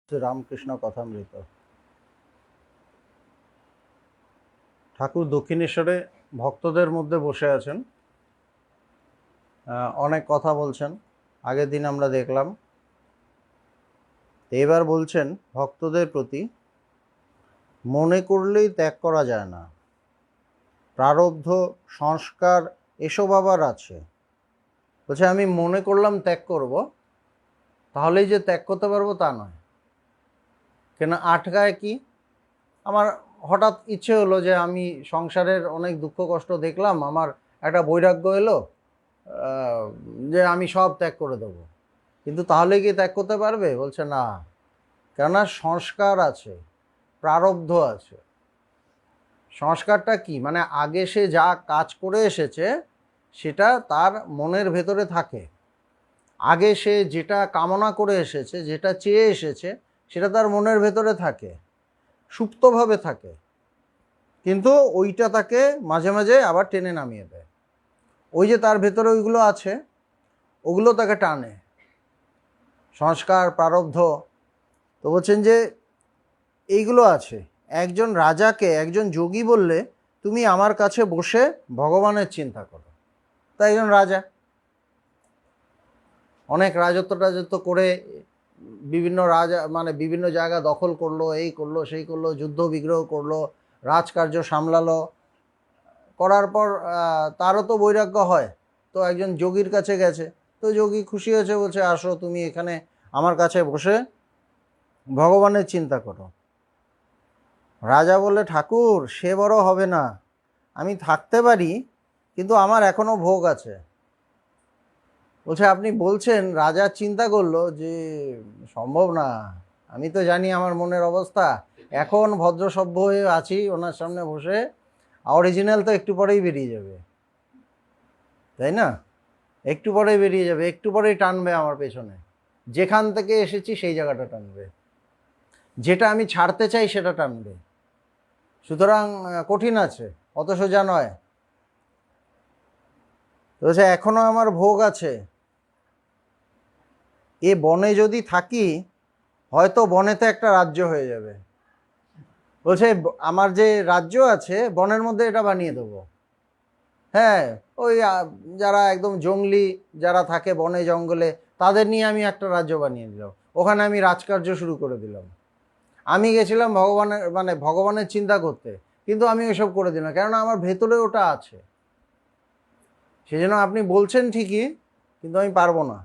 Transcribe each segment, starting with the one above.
শ্রীরামকৃষ্ণ কথামৃত। ঠাকুর দক্ষিণেশ্বরে ভক্তদের মধ্যে বসে আছেন, অনেক কথা বলছেন। আগের দিন আমরা দেখলাম, এবার বলছেন ভক্তদের প্রতি, মনে করলেই ত্যাগ করা যায় না, প্রারব্ধ সংস্কার এসব আবার আছে। বলছে আমি মনে করলাম ত্যাগ করব, তাহলেই যে ত্যাগ করতে পারবো তা নয়। কেন আটকায় কি? আমার হঠাৎ ইচ্ছে হলো যে আমি সংসারের অনেক দুঃখ কষ্ট দেখলাম, আমার একটা বৈরাগ্য এলো যে আমি সব ত্যাগ করে দেবো, কিন্তু তাহলে কি ত্যাগ করতে পারবে? বলছে না, কেননা সংস্কার আছে, প্রারব্ধ আছে। সংস্কারটা কি? মানে আগে সে যা কাজ করে এসেছে সেটা তার মনের ভেতরে থাকে। আগে সে যেটা কামনা করে এসেছে, যেটা চেয়ে এসেছে, সেটা তার মনের ভেতরে থাকে, সুপ্তভাবে থাকে, কিন্তু ওইটা তাকে মাঝে মাঝে আবার টেনে নামিয়ে দেয়। ওই যে তার ভেতরে ওইগুলো আছে, ওগুলো তাকে টানে, সংস্কার প্রারব্ধ। তো বলছেন যে এইগুলো আছে। একজন রাজাকে একজন যোগী বললে, তুমি আমার কাছে বসে ভগবানের চিন্তা করো। তাই একজন রাজা অনেক রাজত্ব করে বিভিন্ন রাজা মানে বিভিন্ন জায়গা দখল করলো, এই করলো সেই করলো, যুদ্ধ বিগ্রহ করলো, রাজকার্য সামলালো। করার পর তারও তো বৈরাগ্য হয়, তো একজন যোগীর কাছে গেছে। তো যোগী খুশি হয়েছে, বলছে আসো তুমি এখানে আমার কাছে বসে ভগবানের চিন্তা করো। রাজা বললে, ঠাকুর সে বড় হবে না, আমি থাকতে পারি, কিন্তু আমার এখনো ভোগ আছে। বলছে আপনি বলছেন? রাজা চিন্তা করলো যে সম্ভব না, আমি তো জানি আমার মনের অবস্থা, এখন ভদ্র সভ্য হয়ে আছি ওনার সামনে বসে, অরিজিনাল তো একটু পরেই বেরিয়ে যাবে, তাই না? একটু পরেই বেরিয়ে যাবে, একটু পরেই টানবে আমার পেছনে, যেখান থেকে এসেছি সেই জায়গাটা টানবে, যেটা আমি ছাড়তে চাই সেটা টানবে। সুতরাং কঠিন আছে, অত সোজা নয়। বলছে এখনো আমার ভোগ আছে, এ বনে যদি থাকি হয়তো বনেতে একটা রাজ্য হয়ে যাবে। বলছে আমার যে রাজ্য আছে বনের মধ্যে এটা বানিয়ে দেবো। হ্যাঁ, ওই যারা একদম জঙ্গলি যারা থাকে বনে জঙ্গলে, তাদের নিয়ে আমি একটা রাজ্য বানিয়ে দিলাম, ওখানে আমি রাজকার্য শুরু করে দিলাম। আমি গেছিলাম ভগবানের চিন্তা করতে, কিন্তু আমি ওইসব করে দিলাম, কেননা আমার ভেতরে ওটা আছে। সেজন্য আপনি বলছেন ঠিকই, কিন্তু আমি পারবো না।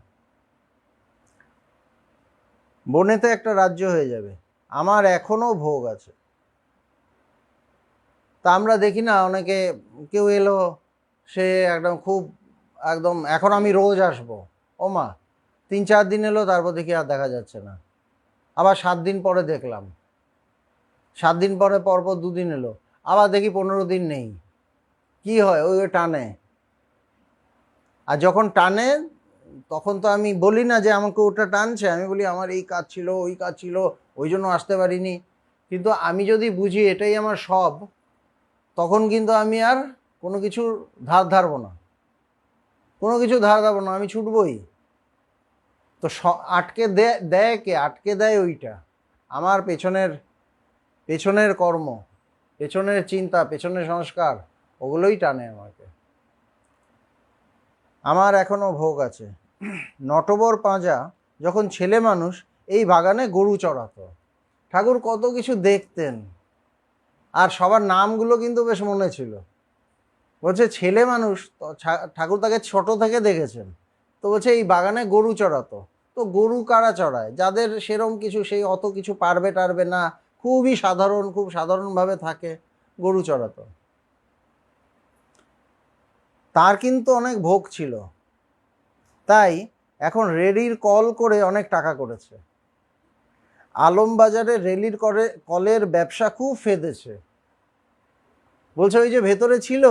বনেতে একটা রাজ্য হয়ে যাবে, আমার এখনো ভোগ আছে। তা আমরা দেখি না, অনেকে কেউ এলো, সে একদম এখন আমি রোজ আসবো, ও মা 3-4 দিন এলো, তারপর দেখি আর দেখা যাচ্ছে না। আবার 7 দিন পরে দেখলাম, 7 দিন পরে পরপর 2 দিন এলো, আবার দেখি 15 দিন নেই। কি হয়? ওই টানে। আর যখন টানে তখন তো আমি বলি না যে আমাকে ওটা টানছে, আমি বলি আমার এই কাজ ছিল, ওই কাজ ছিল, ওই জন্য আসতে পারিনি। কিন্তু আমি যদি বুঝি এটাই আমার সব, তখন কিন্তু আমি আর কোনো কিছুর ধারবো না, আমি ছুটবই। তো আটকে দেয় কে? আটকে দেয় ওইটা, আমার পেছনের কর্ম, পেছনের চিন্তা, পেছনের সংস্কার, ওগুলোই টানে আমাকে। আমার এখনো ভোগ আছে। নটবর পাঁজা যখন ছেলে মানুষ এই বাগানে গরু চড়াতো, ঠাকুর কত কিছু দেখতেন, আর সবার নামগুলো কিন্তু বেশ মনে ছিল। বলছে ছেলে মানুষ, ঠাকুর তাকে ছোট থেকে দেখেছেন। তো বলছে এই বাগানে গরু চড়াতো। তো গরু কারা চড়ায়? যাদের সেরম কিছু, সেই অত কিছু পারবে টারবে না, খুবই সাধারণ, খুব সাধারণভাবে থাকে, গরু চড়াতো। তার কিন্তু অনেক ভোগ ছিল, তাই এখন রেলির কল করে অনেক টাকা করেছে। আলমবাজারে রেলির কলের ব্যবসা খুব ফেদেছে। বলছে ওই যে ভেতরে ছিল,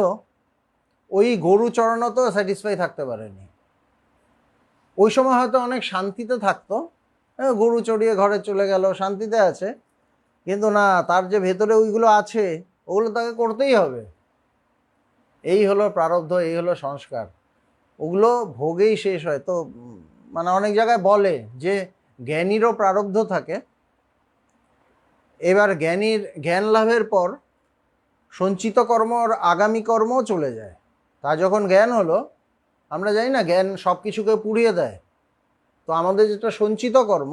ওই গরু চড়ানো তো স্যাটিসফাই থাকতে পারেনি। ওই সময় হয়তো অনেক শান্তিতে থাকতো, গরু চড়িয়ে ঘরে চলে গেল, শান্তিতে আছে। কিন্তু না, তার যে ভেতরে ওইগুলো আছে, ওগুলো তাকে করতেই হবে। এই হলো প্রারব্ধ, এই হলো সংস্কার, ওগুলো ভোগেই শেষ হয়। তো মানে অনেক জায়গায় বলে যে জ্ঞানীরও প্রারব্ধ থাকে, এবার জ্ঞান লাভের পর সঞ্চিত কর্ম আর আগামী কর্মও চলে যায়। তা যখন জ্ঞান হলো, আমরা জানি না জ্ঞান সব কিছুকে পুড়িয়ে দেয়, তো আমাদের যেটা সঞ্চিত কর্ম,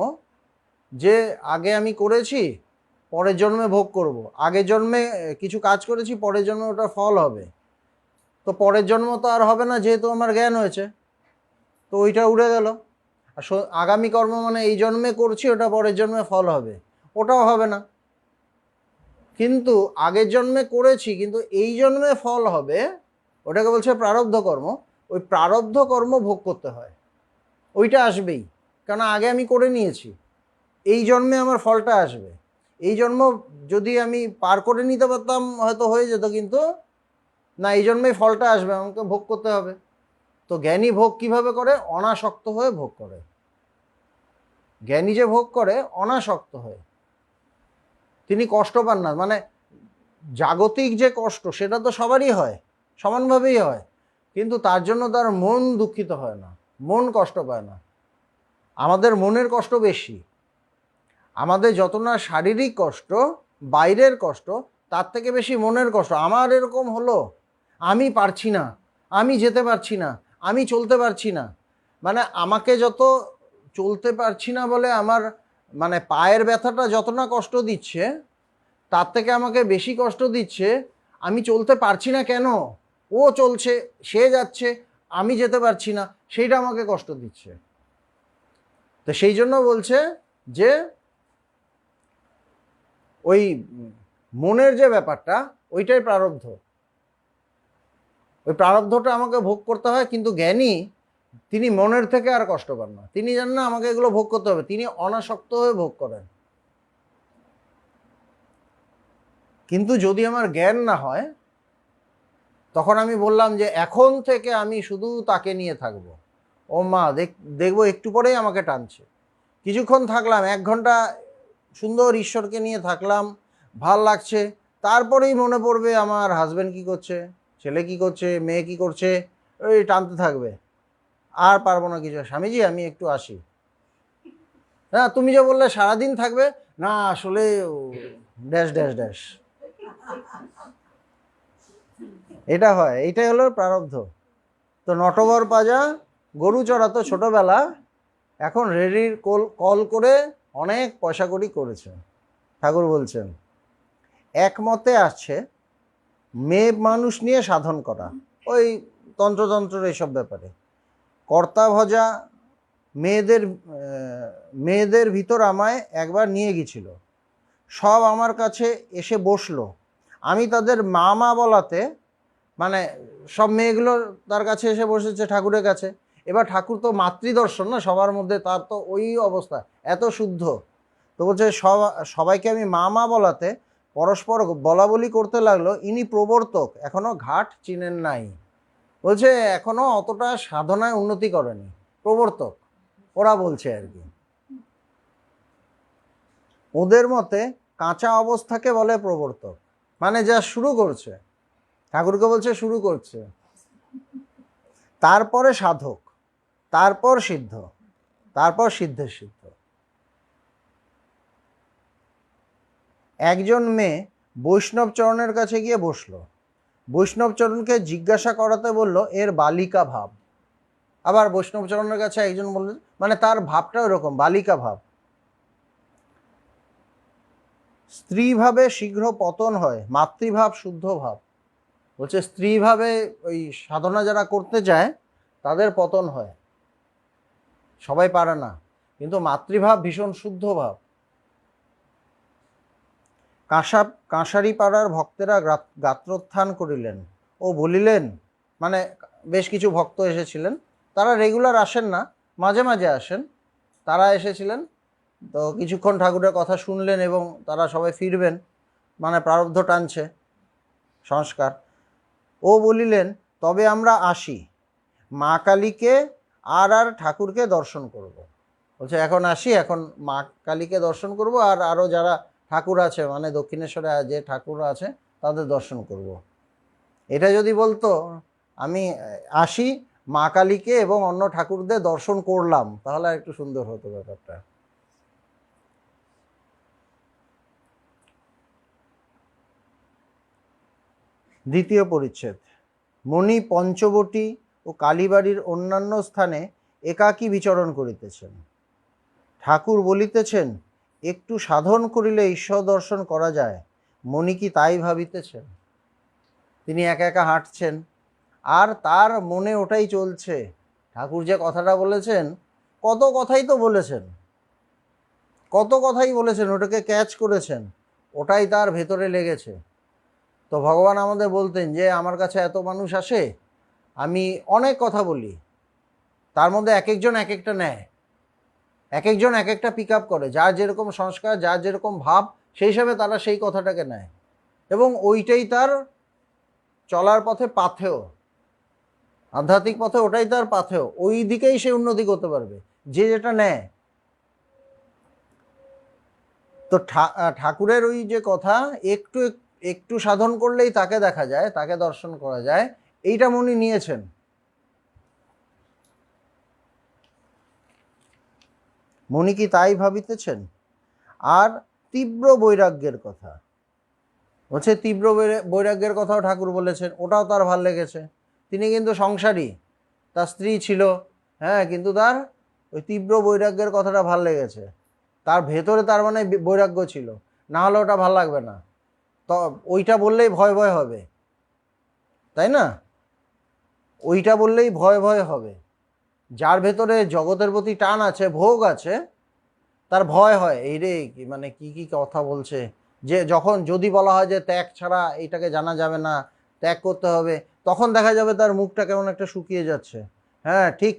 যে আগে আমি করেছি পরের জন্মে ভোগ করব, আগের জন্মে কিছু কাজ করেছি পরের জন্মে ওটা ফল হবে, তো পরের জন্ম তো আর হবে না যেহেতু আমার জ্ঞান হয়েছে, তো ওইটা উড়ে গেল। আর আগামী কর্ম মানে এই জন্মে করছি ওটা পরের জন্মে ফল হবে, ওটাও হবে না। কিন্তু আগের জন্মে করেছি কিন্তু এই জন্মে ফল হবে, ওটাকে বলছে প্রারব্ধ কর্ম। ওই প্রারব্ধ কর্ম ভোগ করতে হয়, ওইটা আসবেই, কারণ আগে আমি করে নিয়েছি, এই জন্মে আমার ফলটা আসবে। এই জন্ম যদি আমি পার করে নিতে পারতাম হয়তো হয়ে যেত, কিন্তু না, এই জন্মেই ফলটা আসবে, আমাকে ভোগ করতে হবে। তো জ্ঞানী ভোগ কিভাবে করে? অনাসক্ত হয়ে ভোগ করে। জ্ঞানী যে ভোগ করে অনাসক্ত হয়ে, তিনি কষ্ট পান না। মানে জাগতিক যে কষ্ট সেটা তো সবারই হয়, সমানভাবেই হয়, কিন্তু তার জন্য তার মন দুঃখিত হয় না, মন কষ্ট পায় না। আমাদের মনের কষ্ট বেশি, আমাদের যত না শারীরিক কষ্ট, বাইরের কষ্ট, তার থেকে বেশি মনের কষ্ট। আমার এরকম হলো, আমি পারছি না, আমি যেতে পারছি না, আমি চলতে পারছি না। মানে আমাকে যত চলতে পারছি না বলে আমার মানে পায়ের ব্যথাটা যত না কষ্ট দিচ্ছে, তার থেকে আমাকে বেশি কষ্ট দিচ্ছে আমি চলতে পারছি না কেন, ও চলছে, সে যাচ্ছে, আমি যেতে পারছি না, সেইটা আমাকে কষ্ট দিচ্ছে। তো সেই জন্য বলছে যে ওই মনের যে ব্যাপারটা, ওইটাই প্রারব্ধ, ওই প্রারব্ধটা আমাকে ভোগ করতে হয়। কিন্তু জ্ঞানী তিনি মনের থেকে আর কষ্ট পান না, তিনি জানেন না আমাকে এগুলো ভোগ করতে হবে, তিনি অনাসক্ত হয়ে ভোগ করেন। কিন্তু যদি আমার জ্ঞান না হয়, তখন আমি বললাম যে এখন থেকে আমি শুধু তাকে নিয়ে থাকবো, ও মা দেখবো একটু পরেই আমাকে টানছে, কিছুক্ষণ থাকলাম, 1 ঘন্টা সুন্দর ঈশ্বরকে নিয়ে থাকলাম, ভাল লাগছে, তারপরেই মনে পড়বে আমার হাজব্যান্ড কি করছে, ছেলে কি করছে, মেয়ে কি করছে, ওই টানতে থাকবে, আর পারবো না কিছু। স্বামীজি আমি একটু আসি। হ্যাঁ, তুমি যে বললে সারাদিন থাকবে, না আসলে ড্যাশ ড্যাশ ড্যাশ, এটা হয়, এইটাই হলো প্রারব্ধ। তো নটবর পাজা গরু চড়াতো ছোটবেলা, এখন রেডির কল করে অনেক পয়সা কড়ি করেছে। ঠাকুর বলছেন একমতে আছে মেয়ে মানুষ নিয়ে সাধন করা, ওই তন্ত্রতন্ত্র এইসব ব্যাপারে কর্তা ভজা মেয়েদের ভিতর আমায় একবার নিয়ে গেছিল, সব আমার কাছে এসে বসলো, আমি তাদের মা মা বলাতে, মানে সব মেয়েগুলো তার কাছে এসে বসেছে ঠাকুরের কাছে। এবার ঠাকুর তো মাতৃদর্শন না সবার মধ্যে, তার তো ওই অবস্থা, এত শুদ্ধ। তো বলছে সবাইকে আমি মা মা বলাতে পরস্পর বলা বলি করতে লাগলো, ইনি প্রবর্তক এখনো ঘাট চিনেন নাই। বলছে এখনো অতটা সাধনায় উন্নতি করেনি, প্রবর্তক ওরা বলছে আর কি। ওদের মতে কাঁচা অবস্থাকে বলে প্রবর্তক, মানে যা শুরু করছে, ঠাকুরকে বলছে শুরু করছে, তারপরে সাধক, তারপর সিদ্ধ, তারপর সিদ্ধের সিদ্ধ। একজন মেয়ে বৈষ্ণব চরণের কাছে গিয়ে বসলো, বৈষ্ণব চরণকে জিজ্ঞাসা করাতে বলল এর বালিকা ভাব। আবার বৈষ্ণব চরণের কাছে একজন বললেন, মানে তার ভাবটা ওরকম বালিকা ভাব। স্ত্রী ভাবে শীঘ্র পতন হয়, মাতৃভাব শুদ্ধ ভাব। বলছে স্ত্রী ভাবে ওই সাধনা যারা করতে চায় তাদের পতন হয়, সবাই পারে না, কিন্তু মাতৃভাব ভীষণ শুদ্ধ ভাব। কাঁসারি পাড়ার ভক্তেরা গাত্রোত্থান করিলেন ও বলিলেন, মানে বেশ কিছু ভক্ত এসেছিলেন, তারা রেগুলার আসেন না, মাঝে মাঝে আসেন, তারা এসেছিলেন। তো কিছুক্ষণ ঠাকুরের কথা শুনলেন এবং তারা সবাই ফিরবেন, মানে প্রারব্ধ টানছে সংস্কার। ও বলিলেন তবে আমরা আসি, মা কালীকে আর ঠাকুরকে দর্শন করব। বলছে এখন আসি, এখন মা কালীকে দর্শন করব, আর আরও যারা ঠাকুর আছে, মানে দক্ষিণেশ্বরে যে ঠাকুর আছে তাদের দর্শন করব। এটা যদি বলতো আমি আসি, মা কালীকে এবং অন্য ঠাকুরদের দর্শন করলাম, তাহলে একটু সুন্দর হতো ব্যাপারটা। দ্বিতীয় পরিচ্ছেদ। মণি পঞ্চবটী ও কালীবাড়ির অন্যান্য স্থানে একাকী বিচরণ করিতেছেন। ঠাকুর বলিতেছেন, একটু সাধন করিলে ঈশ্বর দর্শন করা যায়। মণি কি তাই ভাবিতেছেন? তিনি একা একা হাঁটছেন, আর তার মনে ওটাই চলছে। ঠাকুর যে কথাটা বলেছেন, কত কথাই তো বলেছেন, কত কথাই বলেছেন, ওটাকে ক্যাচ করেছেন, ওটাই তার ভেতরে লেগেছে। তো ভগবান আমাদের বলতেন যে আমার কাছে এত মানুষ আসে, আমি অনেক কথা বলি, তার মধ্যে এক একজন এক একটা নেয়, এক একজন এক একটা পিক আপ করে, যার যেরকম সংস্কার, যার যেরকম ভাব, সেই হিসাবে তারা সেই কথাটাকে নেয়, এবং ওইটাই তার চলার পথে পাথেয়, আধ্যাত্মিক পথে ওটাই তার পাথেয়, ওই দিকেই সে উন্নতি করতে পারবে, যে যেটা নেয়। তো ঠাকুরের ওই যে কথা, একটু একটু সাধন করলেই তাকে দেখা যায়, তাকে দর্শন করা যায়, এইটা মনি নিয়েছেন। মনি কি তাই ভাবিতেছেন? আর তীব্র বৈরাগ্যের কথা বলছে, তীব্র বৈরাগ্যের কথাও ঠাকুর বলেছেন, ওটাও তার ভাল লেগেছে। তিনি কিন্তু সংসারী, তার স্ত্রী ছিল, হ্যাঁ, কিন্তু তার ওই তীব্র বৈরাগ্যের কথাটা ভাল লেগেছে। তার ভেতরে তার মানে বৈরাগ্য ছিল, না হলে ওটা ভাল লাগবে না। তো ওইটা বললেই ভয় ভয় হবে, তাই না? ওইটা বললেই ভয় ভয় হবে। যার ভেতরে জগতের প্রতি টান আছে, ভোগ আছে, তার ভয় হয়, এই রে মানে কি কি কথা বলছে, যে যখন যদি বলা হয় যে ত্যাগ ছাড়া এইটাকে জানা যাবে না, ত্যাগ করতে হবে, তখন দেখা যাবে তার মুখটা কেমন একটা শুকিয়ে যাচ্ছে। হ্যাঁ, ঠিক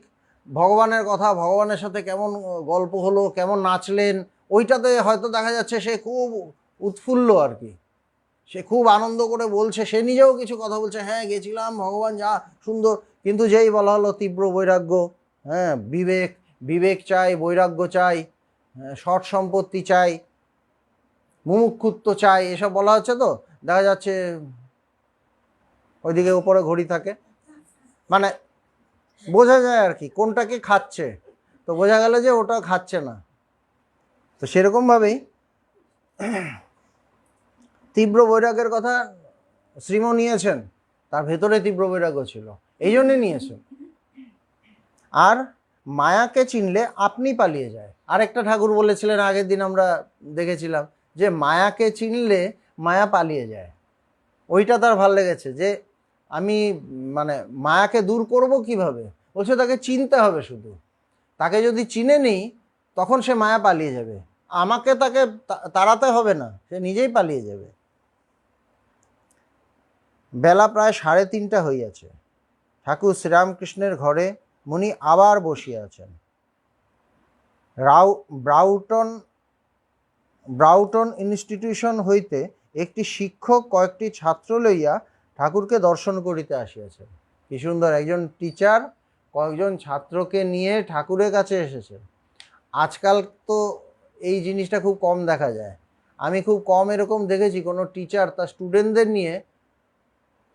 ভগবানের কথা, ভগবানের সাথে কেমন গল্প হলো, কেমন নাচলেন, ওইটাতে হয়তো দেখা যাচ্ছে সে খুব উৎফুল্ল আর কি, সে খুব আনন্দ করে বলছে, সে নিজেও কিছু কথা বলছে, হ্যাঁ গেছিলাম, ভগবান যা সুন্দর। কিন্তু যেই বলা হলো তীব্র বৈরাগ্য, হ্যাঁ, বিবেক, বিবেক চাই, বৈরাগ্য চাই, সৎ সম্পত্তি চাই, মুমুক্ষুত্ব চাই, এসব বলা হচ্ছে, তো দেখা যাচ্ছে ওইদিকে উপরে ঘড়ি থাকে, মানে বোঝা যায় আর কি কোনটাকে খাচ্ছে, তো বোঝা গেল যে ওটা খাচ্ছে না। তো সেরকমভাবেই তীব্র বৈরাগ্যের কথা শ্রীম নিয়েছেন, তার ভেতরে তীব্র বৈরাগ্য ছিল, এই জন্যে নিয়েছেন। আর মায়াকে চিনলে আপনি পালিয়ে যায়, আরেকটা ঠাকুর বলেছিলেন, আগের দিন আমরা দেখেছিলাম, যে মায়াকে চিনলে মায়া পালিয়ে যায়। ওইটা তার ভাল লেগেছে, যে আমি মানে মায়াকে দূর করব কিভাবে, বলছে তাকে চিনতে হবে শুধু, তাকে যদি চিনে নিই তখন সে মায়া পালিয়ে যাবে, আমাকে তাকে তাড়াতে হবে না, সে নিজেই পালিয়ে যাবে। বেলা প্রায় 3:30 হইয়াছে। ঠাকুর শ্রীরামকৃষ্ণের ঘরে মুনি আবার বসিয়া আছেন। ব্রাউটন ইনস্টিটিউশন হইতে একটি শিক্ষক কয়েকটি ছাত্র লইয়া ঠাকুরকে দর্শন করিতে আসিয়াছেন। কি সুন্দর, একজন টিচার কয়েকজন ছাত্রকে নিয়ে ঠাকুরের কাছে এসেছেন। আজকাল তো এই জিনিসটা খুব কম দেখা যায়, আমি খুব কম এরকম দেখেছি কোনো টিচার তার স্টুডেন্টদের নিয়ে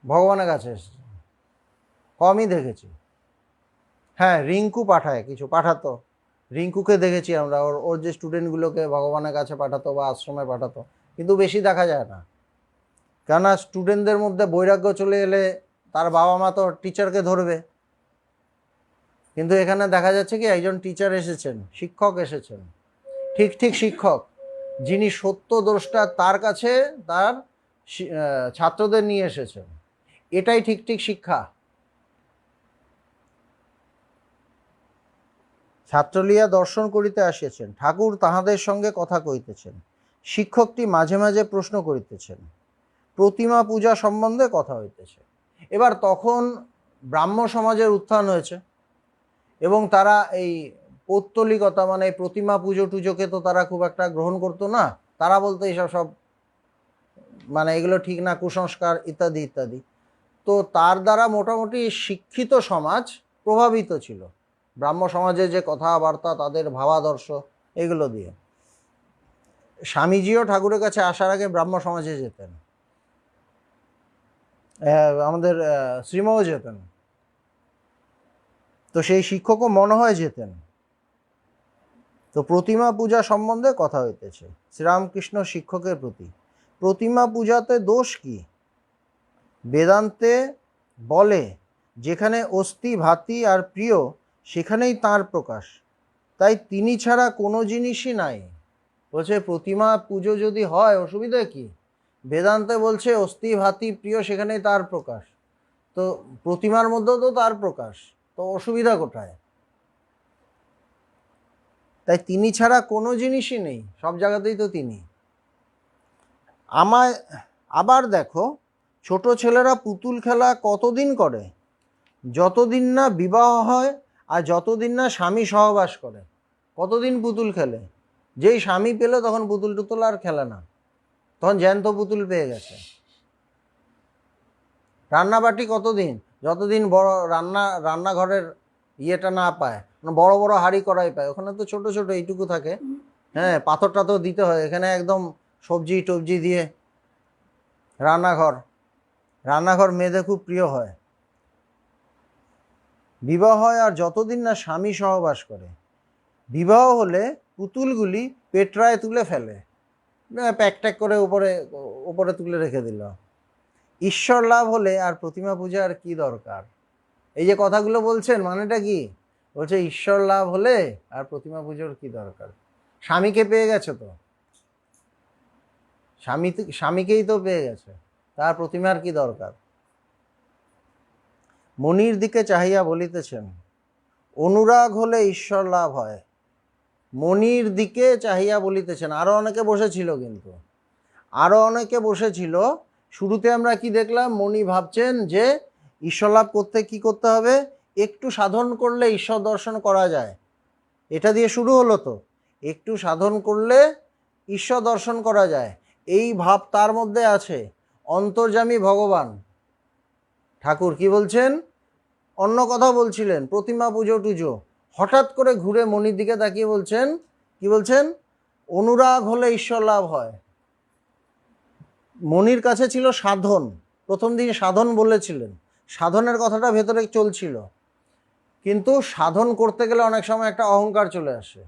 ভগবানের কাছে এসেছে, কমই দেখেছি। হ্যাঁ, রিঙ্কু পাঠায়, কিছু পাঠাতো, রিঙ্কুকে দেখেছি আমরা, ওর যে স্টুডেন্টগুলোকে ভগবানের কাছে পাঠাতো বা আশ্রমে পাঠাতো, কিন্তু বেশি দেখা যায় না। কেননা স্টুডেন্টদের মধ্যে বৈরাগ্য চলে এলে তার বাবা মা তো টিচারকে ধরবে। কিন্তু এখানে দেখা যাচ্ছে কি, একজন টিচার এসেছেন, শিক্ষক এসেছেন, ঠিক ঠিক শিক্ষক, যিনি সত্য দ্রষ্টা, তার কাছে তার ছাত্রদের নিয়ে এসেছেন, এটাই ঠিক ঠিক শিক্ষা। ছাত্রলিয়া দর্শন করিতে আসিয়াছেন, ঠাকুর তাহাদের সঙ্গে কথা কইতেছেন, শিক্ষকটি মাঝে মাঝে প্রশ্ন করিতেছেন, প্রতিমা পূজা সম্বন্ধে কথা হইতেছে। এবার তখন ব্রাহ্ম সমাজের উত্থান হয়েছে, এবং তারা এই পৌত্তলিকতা মানে প্রতিমা পুজো টুজোকে তো তারা খুব একটা গ্রহণ করতো না, তারা বলতো এইসব সব মানে এগুলো ঠিক না, কুসংস্কার ইত্যাদি ইত্যাদি। তো তার দ্বারা মোটামুটি শিক্ষিত সমাজ প্রভাবিত ছিল, ব্রাহ্ম সমাজের যে কথাবার্তা, তাদের ভাবাদর্শ, এগুলো দিয়ে। স্বামীজিও ঠাকুরের কাছে আসার আগে ব্রাহ্ম সমাজে যেতেন, আমাদের শ্রীমও যেতেন, তো সেই শিক্ষকও মনে হয় যেতেন। তো প্রতিমা পূজা সম্বন্ধে কথা হইতেছে শ্রীরামকৃষ্ণ শিক্ষকের প্রতি। প্রতিমা পূজাতে দোষ কি? বেদান্তে বলে যেখানে অস্থি ভাতি আর প্রিয় সেখানেই তাঁর প্রকাশ, তাই তিনি ছাড়া কোনো জিনিসই নাই। বলছে প্রতিমা পুজো যদি হয় অসুবিধা কি? বেদান্তে বলছে অস্থি ভাতি প্রিয় সেখানেই তার প্রকাশ, তো প্রতিমার মধ্যেও তো তার প্রকাশ, তো অসুবিধা কোথায়? তাই তিনি ছাড়া কোনো জিনিসই নেই, সব জায়গাতেই তো তিনি। আমায় আবার দেখো, ছোট ছেলেরা পুতুল খেলা কতদিন করে? যতদিন না বিবাহ হয় আর যতদিন না স্বামী সহবাস করে। কতদিন পুতুল খেলে? যেই স্বামী পেলে তখন পুতুল টুতুল আর খেলে না, তখন জ্যান্ত পুতুল পেয়ে গেছে। রান্নাবাটি কতদিন? যতদিন বড় রান্নাঘরের ইয়েটা না পায়, বড় বড় হাঁড়ি কড়াই পায়, ওখানে তো ছোট ছোট এইটুকু থাকে। হ্যাঁ, পাথর টাথর দিতে হয়, এখানে একদম সবজি টবজি দিয়ে। রান্নাঘর মেয়েদের খুব প্রিয় হয়। বিবাহ হয় আর যতদিন না স্বামী সহবাস করে। বিবাহ হলে পুতুলগুলি পেটরায় তুলে ফেলে, প্যাক ট্যাক করে উপরে তুলে রেখে দিল। ঈশ্বর লাভ হলে আর প্রতিমা পূজার কি দরকার? এই যে কথাগুলো বলছেন মানেটা কি? বলছে ঈশ্বর লাভ হলে আর প্রতিমা পুজোর কি দরকার? স্বামীকে পেয়ে গেছে তো, স্বামীকেই তো পেয়ে গেছে, তার প্রতিমার কি দরকার? মনির দিকে চাহিয়া বলিতেছেন, অনুরাগ হলে ঈশ্বর লাভ হয়। মনির দিকে চাহিয়া বলিতেছেন, আরো অনেকে বসেছিল, কিন্তু আরো অনেকে বসেছিল। শুরুতে আমরা কি দেখলাম? মনি ভাবছেন যে ঈশ্বর লাভ করতে কি করতে হবে? একটু সাধন করলে ঈশ্বর দর্শন করা যায়, এটা দিয়ে শুরু হলো তো। একটু সাধন করলে ঈশ্বর দর্শন করা যায়, এই ভাব তার মধ্যে আছে। অন্তর্যামী ভগবান ঠাকুর কি বলছেন? অন্য কথা বলছিলেন, প্রতিমা পুজো টুজো, হঠাৎ করে ঘুরে মনির দিকে তাকিয়ে বলছেন, কি বলছেন? অনুরাগ হলে ঈশ্বর লাভ হয়। মনির কাছে ছিল সাধন, প্রথম দিন সাধন বলেছিলেন, সাধনের কথাটা ভেতরে চলছিল, কিন্তু সাধন করতে গেলে অনেক সময় একটা অহংকার চলে আসে।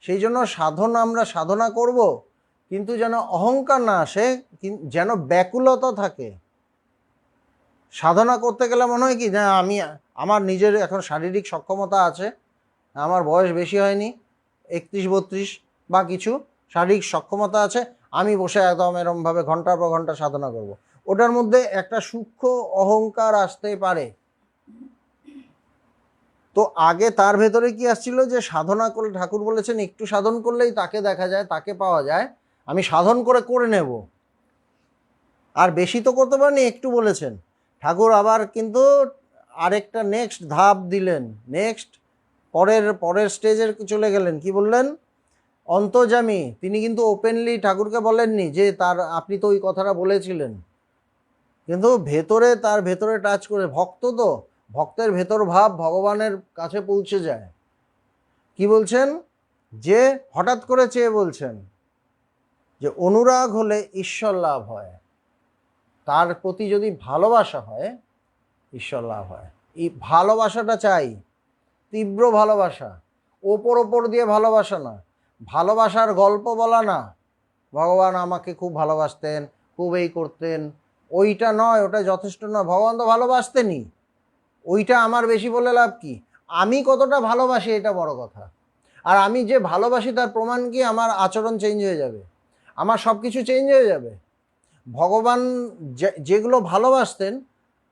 সেই জন্য আমরা সাধনা করব, কিন্তু যেন অহংকার না আসে, যেন ব্যাকুলতা থাকে। সাধনা করতে গেলে মনে হয় কি, না আমার নিজের এখন শারীরিক সক্ষমতা আছে, আমার বয়স বেশি হয়নি, 31-32 বা কিছু, শারীরিক সক্ষমতা আছে, আমি বসে একদম এরমভাবে ঘন্টার পর ঘন্টা সাধনা করব। ওটার মধ্যে একটা সূক্ষ্ম অহংকার আসতে পারে। তো আগে তার ভেতরে কি আসছিল? যে সাধনা করলে, ঠাকুর বলেছেন একটু সাধন করলেই তাকে দেখা যায়, তাকে পাওয়া যায়, আমি সাধন করে নেব। আর বেশি তো করতে পারিনি, একটু বলেছেন ঠাকুর। আবার কিন্তু আরেকটা নেক্সট ধাপ দিলেন, পরের স্টেজে চলে গেলেন। কি বললেন? অন্তর্যামী তিনি কিন্তু ওপেনলি ঠাকুরকে বলেননি যে আপনি তো ওই কথাটা বলেছিলেন, কিন্তু তার ভেতরে টাচ করে। ভক্ত তো, ভক্তের ভেতর ভাব ভগবানের কাছে পৌঁছে যায়। কি বলছেন? যে হঠাৎ করে চেয়ে বলছেন যে অনুরাগ হলে ঈশ্বর লাভ হয়, তার প্রতি যদি ভালোবাসা হয় ঈশ্বর লাভ হয়। এই ভালোবাসাটা চাই, তীব্র ভালোবাসা, ওপর দিয়ে ভালোবাসা না, ভালোবাসার গল্প বলা না, ভগবান আমাকে খুব ভালোবাসতেন, খুব এই করতেন, ওইটা নয়, ওটা যথেষ্ট নয়। ভগবান তো ভালোবাসতেনই, ওইটা আমার বেশি বলে লাভ কি? আমি কতটা ভালোবাসি এটা বড় কথা। আর আমি যে ভালোবাসি তার প্রমাণ কি? আমার আচরণ চেঞ্জ হয়ে যাবে, আমার সব কিছু চেঞ্জ হয়ে যাবে। ভগবান যেগুলো ভালোবাসতেন,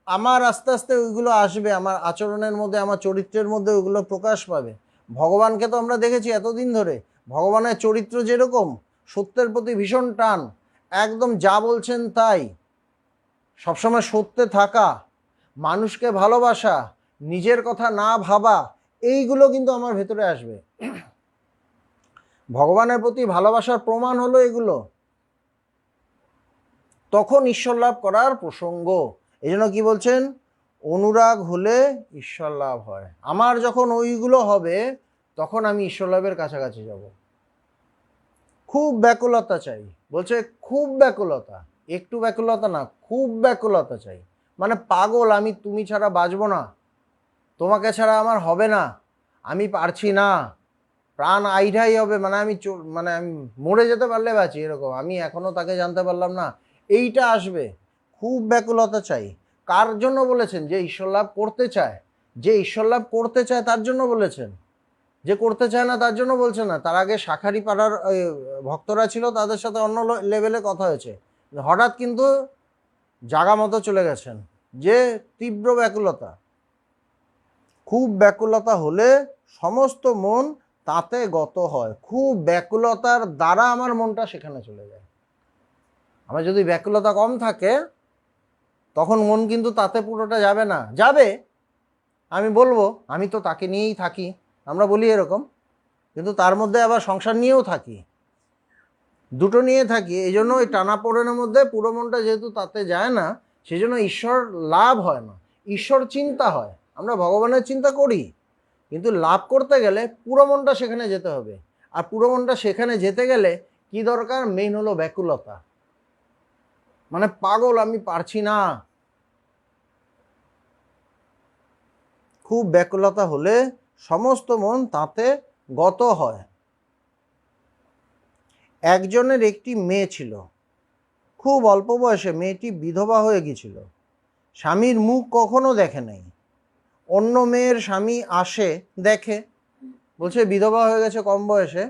আমার আস্তে আস্তে ওইগুলো আসবে, আমার আচরণের মধ্যে, আমার চরিত্রের মধ্যে ওইগুলো প্রকাশ পাবে। ভগবানকে তো আমরা দেখেছি এতদিন ধরে, ভগবানের চরিত্র যেরকম, সত্যের প্রতি ভীষণ টান, একদম যা বলছেন তাই, সবসময় সত্যে থাকা, মানুষকে ভালোবাসা, নিজের কথা না ভাবা, এইগুলো কিন্তু আমার ভেতরে আসবে। ভগবানের প্রতি ভালোবাসার প্রমাণ হলো এগুলো, তখন ঈশ্বর লাভ করার প্রসঙ্গ। এই জন্য কি বলছেন? অনুরাগ হলে ঈশ্বর লাভ হয়। আমার যখন ওইগুলো হবে তখন আমি ঈশ্বর লাভের কাছাকাছি যাব। খুব ব্যাকুলতা চাই, বলছে খুব ব্যাকুলতা, একটু ব্যাকুলতা না, খুব ব্যাকুলতা চাই। মানে পাগল আমি, তুমি ছাড়া বাঁচবো না, তোমাকে ছাড়া আমার হবে না, আমি পারছি না, প্রাণ আইঢাই হবে, মানে আমি মরে যেতে পারলে বাঁচি, এরকম। আমি এখনো তাকে জানতে পারলাম না, এইটা আসবে, খুব ব্যাকুলতা চাই। কার জন্য বলেছেন? যে ঈশ্বর লাভ করতে চায়। যে ঈশ্বর লাভ করতে চায় তার জন্য বলেছেন, যে করতে চায় না তার জন্য বলছে না। তার আগে শাখারি পাড়ার ভক্তরা ছিল, তাদের সাথে অন্য লেভেলে কথা হয়েছে, হঠাৎ কিন্তু জাগা মতো চলে গেছেন। যে তীব্র ব্যাকুলতা, খুব ব্যাকুলতা হলে সমস্ত মন তাতে গত হয়। খুব ব্যাকুলতার দ্বারা আমার মনটা সেখানে চলে যায়। আমার যদি ব্যাকুলতা কম থাকে তখন মন কিন্তু তাতে পুরোটা যাবে না। যাবে, আমি বলবো আমি তো তাকে নিয়েই থাকি, আমরা বলি এরকম, কিন্তু তার মধ্যে আবার সংসার নিয়েও থাকি, দুটো নিয়ে থাকি। এই জন্য ওই টানাপোড়েনের মধ্যে পুরো মনটা যেহেতু তাতে যায় না, সেই জন্য ঈশ্বর লাভ হয় না, ঈশ্বর চিন্তা হয়। আমরা ভগবানের চিন্তা করি, কিন্তু লাভ করতে গেলে পুরো মনটা সেখানে যেতে হবে। আর পুরো মনটা সেখানে যেতে গেলে কি দরকার? মেইন হলো ব্যাকুলতা, মানে পাগল, আমি পারছি না। খুব ব্যাকুলতা হলে সমস্ত মন তাতে গত হয়। একজনের একটি মেয়ে ছিল, খুব অল্প বয়সে মেয়েটি বিধবা হয়ে গিয়েছিল। স্বামীর মুখ কখনো দেখে নাই। অন্য মেয়ের স্বামী আসে, দেখে, বলছে বিধবা হয়ে গেছে কম বয়সে,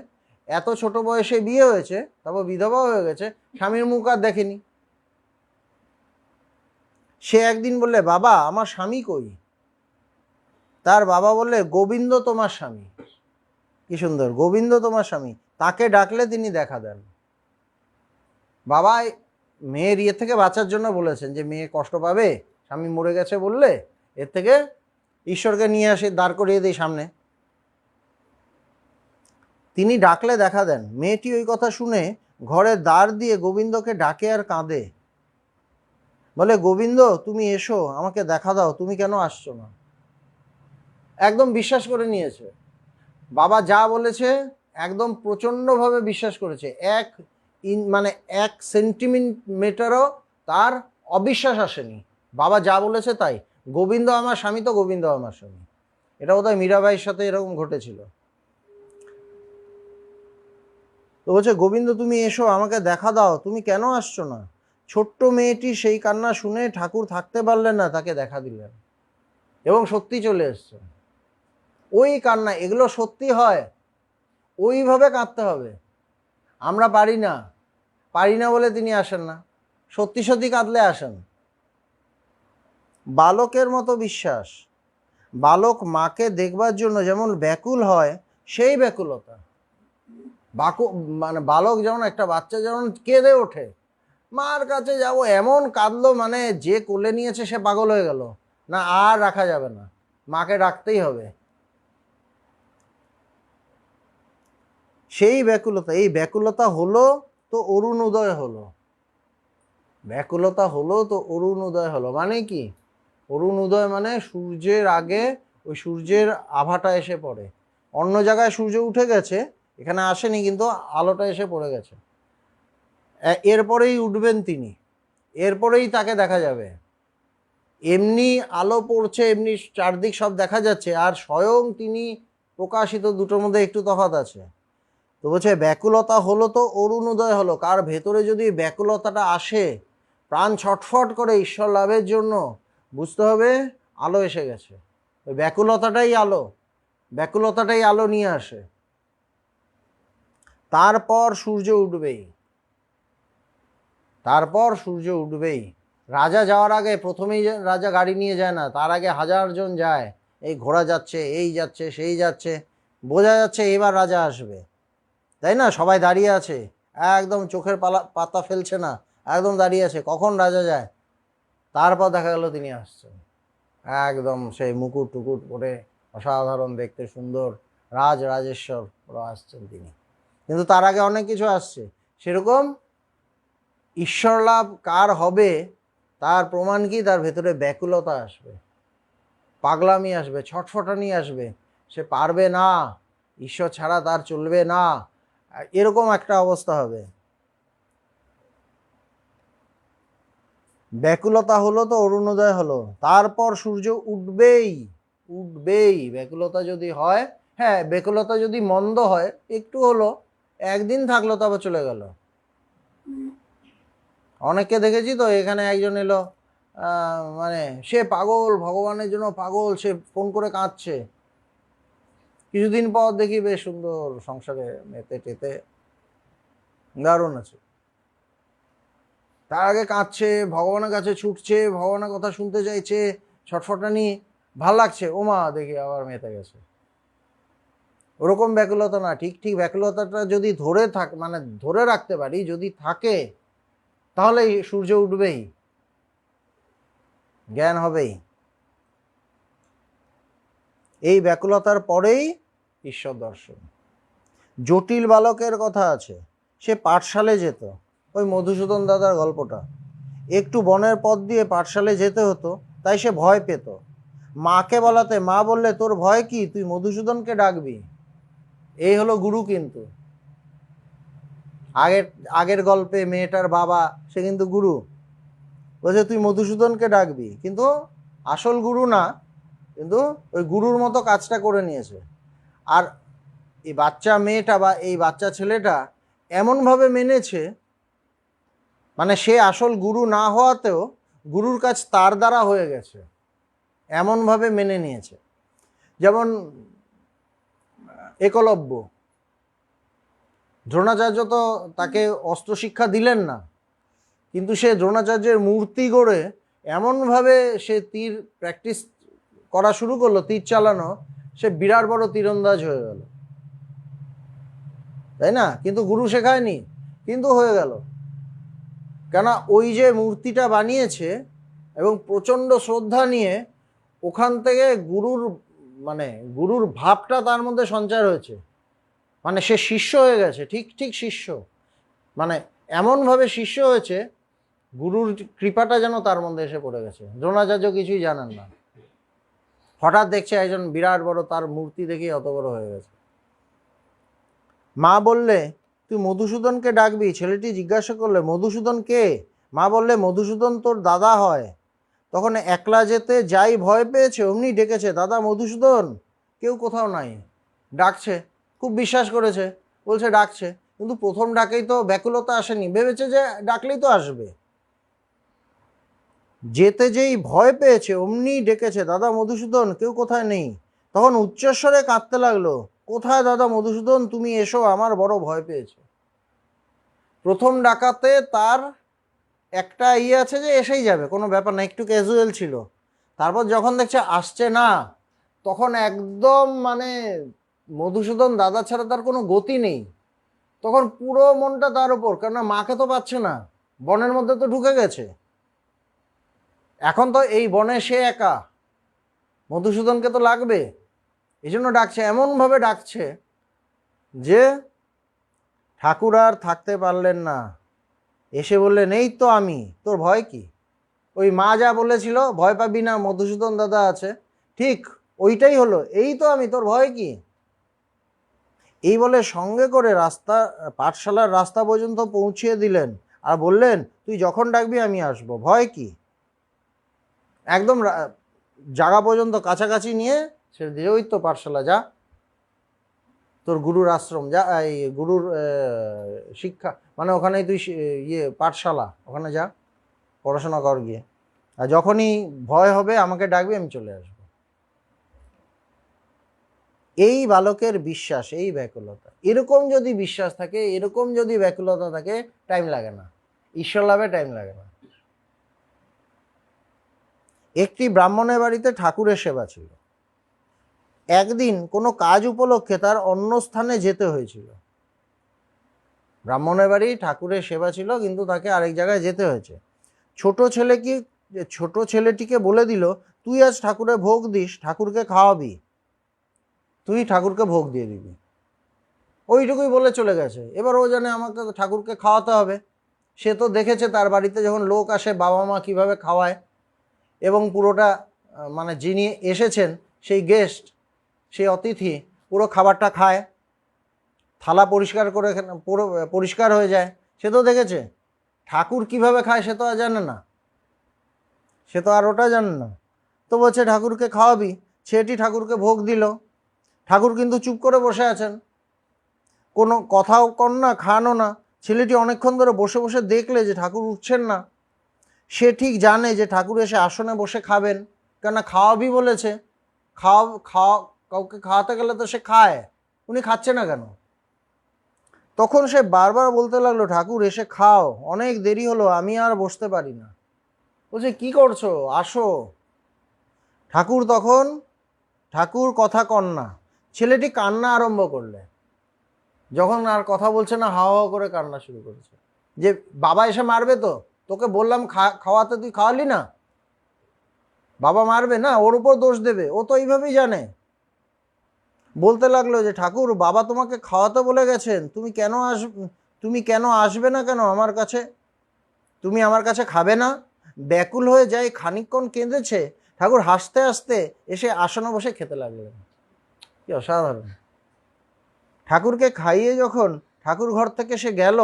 এত ছোট বয়সে বিয়ে হয়েছে, তারপর বিধবা হয়ে গেছে, স্বামীর মুখ আর দেখেনি। সে একদিন বললে, বাবা আমার স্বামী কই? তার বাবা বললে, গোবিন্দ তোমার স্বামী। কি সুন্দর, গোবিন্দ তোমার স্বামী, তাকে ডাকলে তিনি দেখা দেন। বাবা মেয়ের ইয়ে থেকে বাঁচার জন্য বলেছেন যে মেয়ে কষ্ট পাবে, স্বামী মরে গেছে বললে, এর থেকে ঈশ্বরকে নিয়ে আসে, দাঁড় করিয়ে দিই সামনে, তিনি ডাকলে দেখা দেন। মেয়েটি ওই কথা শুনে ঘরের দ্বার দিয়ে গোবিন্দকে ডাকে আর কাঁদে, বলে, গোবিন্দ তুমি এসো, আমাকে দেখা দাও, তুমি কেন আসছো না? একদম বিশ্বাস করে নিয়েছে, বাবা যা বলেছে একদম প্রচণ্ডভাবে বিশ্বাস করেছে। মানে 1 সেন্টিমিটারও তার অবিশ্বাস আসেনি। বাবা যা বলেছে তাই, গোবিন্দ আমার স্বামী তো গোবিন্দ আমার স্বামী। এটা বোধহয় মীরাবাইয়ের সাথে এরকম ঘটেছিল। তো বলছে, গোবিন্দ তুমি এসো, আমাকে দেখা দাও, তুমি কেন আসছো না? ছোট্ট মেয়েটি সেই কান্না শুনে ঠাকুর থাকতে পারলেন না, তাকে দেখা দিলেন এবং সত্যি চলে এসছে। ওই কান্না, এগুলো সত্যি হয়, ওইভাবে কাঁদতে হবে। আমরা পারি না, পারি না বলে তিনি আসেন না, সত্যি সত্যি কাঁদলে আসেন। বালকের মতো বিশ্বাস, বালক মাকে দেখবার জন্য যেমন ব্যাকুল হয়, সেই ব্যাকুলতা। মানে বালক যেমন, একটা বাচ্চা যেমন কেঁদে ওঠে, মার কাছে যাব, এমন কাঁদলো, মানে যে কোলে নিয়েছে সে পাগল হয়ে গেল, না আর রাখা যাবে না, মাকে ডাকতেই হবে। সেই ব্যাকুলতা, এই ব্যাকুলতা হলো তো অরুণোদয় হলো। ব্যাকুলতা হলো তো অরুণোদয় হলো। মানে কি? অরুণোদয় মানে সূর্যের আগে ওই সূর্যের আভাটা এসে পড়ে। অন্য জায়গায় সূর্য উঠে গেছে, এখানে আসেনি, কিন্তু আলোটা এসে পড়ে গেছে। এরপরেই উঠবেন তিনি, এরপরেই তাকে দেখা যাবে। এমনি আলো পড়ছে, এমনি চারদিক সব দেখা যাচ্ছে, আর স্বয়ং তিনি প্রকাশিত, দুটোর মধ্যে একটু তফাৎ আছে। তো বলছে ব্যাকুলতা হলো তো অরুণোদয় হলো। কার ভেতরে যদি ব্যাকুলতাটা আসে, প্রাণ ছটফট করে ঈশ্বর লাভের জন্য, বুঝতে হবে আলো এসে গেছে। ওই ব্যাকুলতাটাই আলো, ব্যাকুলতাটাই আলো নিয়ে আসে। তারপর সূর্য উঠবেই, তারপর সূর্য উঠবেই। রাজা যাওয়ার আগে প্রথমেই রাজা গাড়ি নিয়ে যায় না, তার আগে 1000 জন যায়। এই ঘোড়া যাচ্ছে, এই যাচ্ছে, সেই যাচ্ছে, বোঝা যাচ্ছে এবার রাজা আসবে, তাই না? সবাই দাঁড়িয়ে আছে, একদম চোখের পাতা ফেলছে না, একদম দাঁড়িয়ে আছে কখন রাজা যায়। তারপর দেখা গেল তিনি আসছেন, একদম সেই মুকুট টুকুট পরে, অসাধারণ দেখতে সুন্দর, রাজেশ্বর ওরা আসছেন তিনি। কিন্তু তার আগে অনেক কিছু আসছে। সেরকম ঈশ্বর লাভ কার হবে তার প্রমাণ কি? তার ভেতরে ব্যাকুলতা আসবে, পাগলামি আসবে, ছটফটানি আসবে, সে পারবে না, ঈশ্বর ছাড়া তার চলবে না, এরকম একটা অবস্থা হবে। ব্যাকুলতা হলো তো অরুণোদয় হলো, তারপর সূর্য উঠবেই, উঠবেই। ব্যাকুলতা যদি হয়, হ্যাঁ ব্যাকুলতা যদি মন্দ হয়, একটু হলো, একদিন থাকলো, তবে চলে গেল, অনেককে দেখেছি তো, এখানে একজন এলো, মানে সে পাগল, ভগবানের জন্য পাগল, সে ফোন করে কাঁদছে। কিছুদিন পর দেখি বেশ সুন্দর সংসারে মেতে টেতে দারুণ আছে। তার আগে কাঁদছে, ভগবানের কাছে ছুটছে, ভগবানের কথা শুনতে চাইছে, ছটফটানি, ভাল লাগছে, ওমা দেখি আবার মেতে গেছে। ওরকম ব্যাকুলতা না, ঠিক ঠিক ব্যাকুলতাটা যদি মানে ধরে রাখতে পারি, যদি থাকে, তাহলে সূর্য উঠবেই, জ্ঞান হবেই। এই ব্যাকুলতার পরেই ঈশ্বর দর্শন। জটিল বালকের কথা আছে, সে পাঠশালে যেত, ওই মধুসূদন দাদার গল্পটা, একটু বনের পথ দিয়ে পাঠশালে যেতে হতো, তাই সে ভয় পেত। মাকে বলাতে মা বললে, তোর ভয় কি, তুই মধুসূদনকে ডাকবি। এই হলো গুরু। কিন্তু আগের আগের গল্পে মেয়েটার বাবা, সে কিন্তু গুরু, বলছে তুই মধুসূদনকে ডাকবি, কিন্তু আসল গুরু না, কিন্তু ওই গুরুর মতো কাজটা করে নিয়েছে। আর এই বাচ্চা মেয়েটা বা এই বাচ্চা ছেলেটা এমনভাবে মেনেছে, মানে সে আসল গুরু না হওয়াতেও গুরুর কাজ তার দ্বারা হয়ে গেছে, এমনভাবে মেনে নিয়েছে। যেমন একলব্য, দ্রোণাচার্য তো তাকে অস্ত্র শিক্ষা দিলেন না, কিন্তু সে দ্রোণাচার্যের মূর্তি গড়ে এমনভাবে সে তীর প্র্যাকটিস করা শুরু করলো, তীর চালানো, সে বিরাট বড় তীরন্দাজ হয়ে গেল, তাই না? কিন্তু গুরু শেখায়নি, কিন্তু হয়ে গেল। কেন? ওই যে মূর্তিটা বানিয়েছে এবং প্রচণ্ড শ্রদ্ধা নিয়ে ওখান থেকে গুরুর ভাবটা তার মধ্যে সঞ্চার হয়েছে, মানে সে শিষ্য হয়ে গেছে, ঠিক ঠিক শিষ্য, মানে এমনভাবে শিষ্য হয়েছে, গুরুর কৃপাটা যেন তার মধ্যে এসে পড়ে গেছে। দ্রোণাচার্য কিছুই জানেন না, হঠাৎ দেখছে একজন বিরাট বড়, তার মূর্তি দেখে অত বড় হয়ে গেছে। মা বললে, তুই মধুসূদনকে ডাকবি। ছেলেটি জিজ্ঞাসা করলে, মধুসূদন কে? মা বললে, মধুসূদন তোর দাদা হয়। তখন একলা যেতে যাই ভয় পেয়েছে, অমনি ডেকেছে, দাদা মধুসূদন। কেউ কোথাও নাই, ডাকছে, খুব বিশ্বাস করেছে, বলছে ডাকছে, কিন্তু প্রথম ডাকেই তো ব্যাকুলতা আসেনি, ভেবেছে যে ডাকলেই তো আসবে। যেতে যেই ভয় পেয়েছে, অমনি ডেকেছে, দাদা মধুসূদন, কেউ কোথায় নেই। তখন উচ্চস্বরে কাঁদতে লাগলো, কোথায় দাদা মধুসূদন, তুমি এসো, আমার বড় ভয় পেয়েছে। প্রথম ডাকাতে তার একটা আছে যে এসেই যাবে, কোনো ব্যাপার না, একটু ক্যাজুয়াল ছিল। তারপর যখন দেখছে আসছে না, তখন একদম মানে মধুসূদন দাদা ছাড়া তার কোনো গতি নেই, তখন পুরো মনটা তার উপর, কেননা মাকে তো পাচ্ছে না, বনের মধ্যে তো ঢুকে গেছে, এখন তো এই বনে সে একা, মধুসূদনকে তো লাগবে, এই জন্য ডাকছে, এমনভাবে ডাকছে যে ঠাকুর আর থাকতে পারলেন না, এসে বললেন, এই তো আমি, তোর ভয় কি? ওই মা যা বলেছিল, ভয় পাবি না, মধুসূদন দাদা আছে, ঠিক ওইটাই হলো, এই তো আমি, তোর ভয় কি? এই বলে সঙ্গে করে পাঠশালার রাস্তা পর্যন্ত পৌঁছিয়ে দিলেন, আর বললেন, তুই যখন ডাকবি আমি আসবো, ভয় কি? একদম জায়গা পর্যন্ত কাছাকাছি নিয়ে ছেড়ে দিয়ে, ওই তো পাঠশালা, যা, তোর গুরুর আশ্রম, যা, এই গুরুর শিক্ষা, মানে ওখানেই তুই পাঠশালা, ওখানে যা, পড়াশোনা কর গিয়ে, আর যখনই ভয় হবে আমাকে ডাকবি, আমি চলে আসবো। এই বালকের বিশ্বাস, এই ব্যাকুলতা, এরকম যদি বিশ্বাস থাকে, এরকম যদি ব্যাকুলতা থাকে, টাইম লাগে না, ঈশ্বর লাভে টাইম লাগে না। একটি ব্রাহ্মণের বাড়িতে ঠাকুরের সেবা ছিল। একদিন কোনো কাজ উপলক্ষে তার অন্য স্থানে যেতে হয়েছিল। ব্রাহ্মণের বাড়ি, ঠাকুরের সেবা ছিল, কিন্তু তাকে আরেক জায়গায় যেতে হয়েছে। ছোট ছেলেটিকে বলে দিল, তুই আজ ঠাকুরে ভোগ দিস, ঠাকুরকে খাওয়াবি, তুই ঠাকুরকে ভোগ দিয়ে দিবি। ওইটুকুই বলে চলে গেছে। এবার ও জানে আমাকে তো ঠাকুরকে খাওয়াতে হবে, সে তো দেখেছে তার বাড়িতে যখন লোক আসে, বাবা মা কীভাবে খাওয়ায়, এবং পুরোটা মানে যিনি এসেছেন সেই গেস্ট, সেই অতিথি পুরো খাবারটা খায়, থালা পরিষ্কার করে পুরো পরিষ্কার হয়ে যায়, সে তো দেখেছে। ঠাকুর কিভাবে খায় সে তো আর জানে না, সে তো আর ওটা জানে না। তো বলছে ঠাকুরকে খাওয়াবি, ছেলেটি ঠাকুরকে ভোগ দিল। ঠাকুর কিন্তু চুপ করে বসে আছেন, কোনো কথাও কর না, খানো না। ছেলেটি অনেকক্ষণ ধরে বসে বসে দেখলে যে ঠাকুর উঠছেন না। সে ঠিক জানে যে ঠাকুর এসে আসনে বসে খাবেন, কেননা খাওয়াবি বলেছে। খাওয়া কাউকে খাওয়াতে গেলে তো সে খায়, উনি খাচ্ছে না কেন? তখন সে বারবার বলতে লাগলো, ঠাকুর এসে খাও, অনেক দেরি হলো, আমি আর বসতে পারি না। বলছে কি করছো, আসো। ঠাকুর কথা কন না। ছেলেটি কান্না আরম্ভ করলে। যখন আর কথা বলছে না, হাওয়া হাওয়া করে কান্না শুরু করেছে যে বাবা এসে মারবে তো, তোকে বললাম খাওয়াতে, তুই খাওয়ালি না, বাবা মারবে না, ওর উপর দোষ দেবে, ও তো এইভাবেই জানে। বলতে লাগলো যে ঠাকুর, বাবা তোমাকে খাওয়াতে বলে গেছেন, তুমি কেন আসবে না কেন আমার কাছে? তুমি আমার কাছে খাবে না? ব্যাকুল হয়ে যাই খানিকক্ষণ কেঁদেছে। ঠাকুর হাসতে হাসতে এসে আসনে বসে খেতে লাগলেন। কি অসাধারণ! ঠাকুরকে খাইয়ে যখন ঠাকুর ঘর থেকে সে গেল,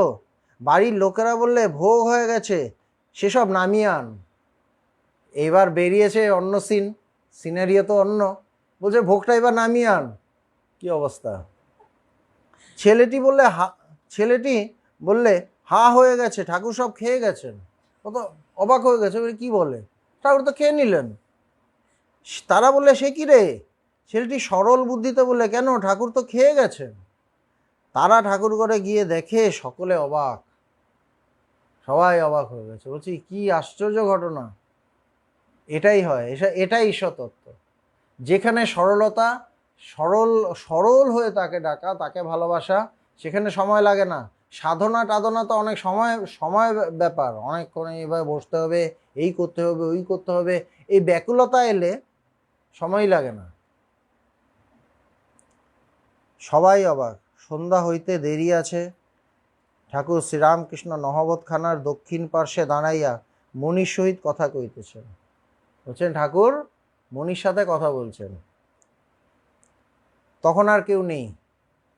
বাড়ির লোকেরা বললে ভোগ হয়ে গেছে, সেসব নামিয়ে আন। এবার বেরিয়েছে অন্য সিনারিও তো অন্য। বলছে ভোগটা এবার নামিয়ে আন। কি অবস্থা! ছেলেটি বললে হা হয়ে গেছে, ঠাকুর সব খেয়ে গেছেন। ও তো অবাক হয়ে গেছে, কি বলে, ঠাকুর তো খেয়ে নিলেন। তারা বললে সে কি রে? ছেলেটি সরল বুদ্ধিতে বললে, কেন, ঠাকুর তো খেয়ে গেছেন। তারা ঠাকুর ঘরে গিয়ে দেখে সকলে অবাক, সবাই অবাক হয়ে গেছে। বলছি কি আশ্চর্য ঘটনা! এটাই হয়, এটাই ঈশ্বর তত্ত্ব। যেখানে সরলতা, সরল হয়ে তাকে ডাকা, তাকে ভালোবাসা, সেখানে সময় লাগে না। সাধনা টাধনা তো অনেক সময় ব্যাপার, অনেকক্ষণ এইভাবে বসতে হবে, এই করতে হবে, ওই করতে হবে। এই ব্যাকুলতা এলে সময় লাগে না। সবাই অবাক। সন্ধ্যা হইতে দেরি আছে। ঠাকুর শ্রীরামকৃষ্ণ নহবতখানার দক্ষিণ পার্শ্বে দাঁড়াইয়া মণির সহিত কথা কইতেছেন। বলছেন ঠাকুর মণির সাথে কথা বলছেন। তখন আর কেউ নেই,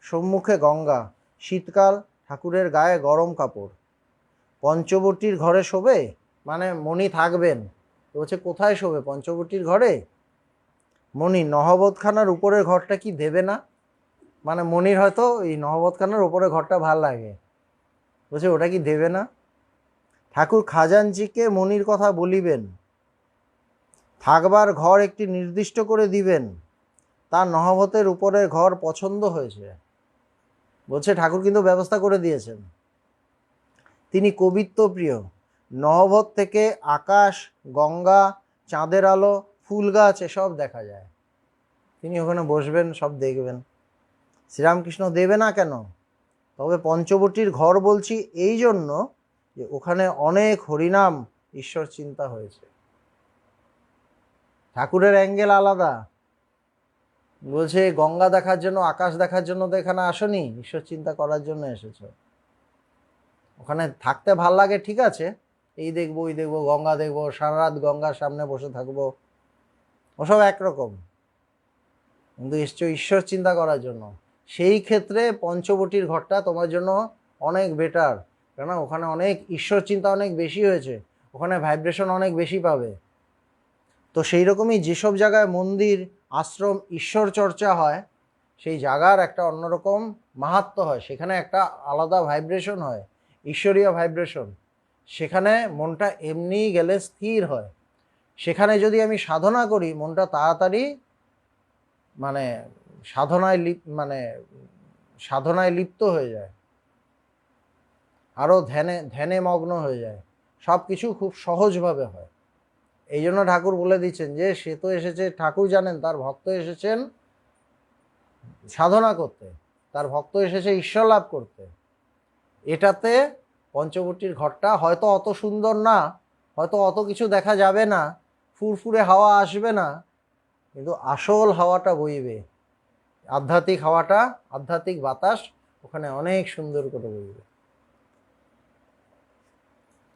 সম্মুখে গঙ্গা, শীতকাল, ঠাকুরের গায়ে গরম কাপড়। পঞ্চবটীর ঘরে শোবে, মানে মণি থাকবেন। বলছে কোথায় শোবে, পঞ্চবটীর ঘরে? মণি নহবতখানার উপরের ঘরটা কি দেবে না? মানে মণির হয়তো এই নহবতখানার উপরের ঘরটা ভাল লাগে, বলছে ওটা কি দেবে না? ঠাকুর খাজানজিকে মণির কথা বলিবেন, থাকবার ঘর একটি নির্দিষ্ট করে দিবেন। তার নহবতের উপরের ঘর পছন্দ হয়েছে। বলছে ঠাকুর কিন্তু ব্যবস্থা করে দিয়েছেন। তিনি কবিত্ব প্রিয়। নহবত থেকে আকাশ, গঙ্গা, চাঁদের আলো, ফুল গাছ এসব দেখা যায়। তিনি ওখানে বসবেন, সব দেখবেন। শ্রীরামকৃষ্ণ দেবে না কেন? তবে পঞ্চবটীর ঘর বলছি এই জন্য যে ওখানে অনেক হরিনাম, ঈশ্বর চিন্তা হয়েছে। ঠাকুরের অ্যাঙ্গেল আলাদা। বলছে গঙ্গা দেখার জন্য, আকাশ দেখার জন্য তো এখানে আসনি, ঈশ্বর চিন্তা করার জন্য এসেছো। ওখানে থাকতে ভাল লাগে, ঠিক আছে, এই দেখবো ওই দেখবো, গঙ্গা দেখবো, সারা রাত গঙ্গার সামনে বসে থাকবো, ওসব একরকম। কিন্তু এসছো ঈশ্বর চিন্তা করার জন্য। সেই ক্ষেত্রে পঞ্চবটীর ঘরটা তোমার জন্য অনেক বেটার, কেননা ওখানে অনেক ঈশ্বর চিন্তা অনেক বেশি হয়েছে, ওখানে ভাইব্রেশন অনেক বেশি পাবে। তো সেই রকমই যেসব জায়গায় মন্দির, আশ্রম, ঈশ্বর চর্চা হয়, সেই জায়গার একটা অন্যরকম মাহাত্ম্য হয়, সেখানে একটা আলাদা ভাইব্রেশন হয়, ঈশ্বরীয় ভাইব্রেশন। সেখানে মনটা এমনি গেলে স্থির হয়। সেখানে যদি আমি সাধনা করি, মনটা তাড়াতাড়ি মানে সাধনায় লিপ্ত হয়ে যায়, আরও ধ্যানে মগ্ন হয়ে যায়, সব কিছু খুব সহজভাবে হয়। এই জন্য ঠাকুর বলে দিচ্ছেন যে সে তো এসেছে, ঠাকুর জানেন তার ভক্ত এসেছেন সাধনা করতে, তার ভক্ত এসেছে ঈশ্বর লাভ করতে। এটাতে পঞ্চবটীর ঘরটা হয়তো অত সুন্দর না, হয়তো অত কিছু দেখা যাবে না, ফুরফুরে হাওয়া আসবে না, কিন্তু আসল হাওয়াটা বইবে, আধ্যাত্মিক হাওয়াটা, আধ্যাত্মিক বাতাস ওখানে অনেক সুন্দর করে বইবে।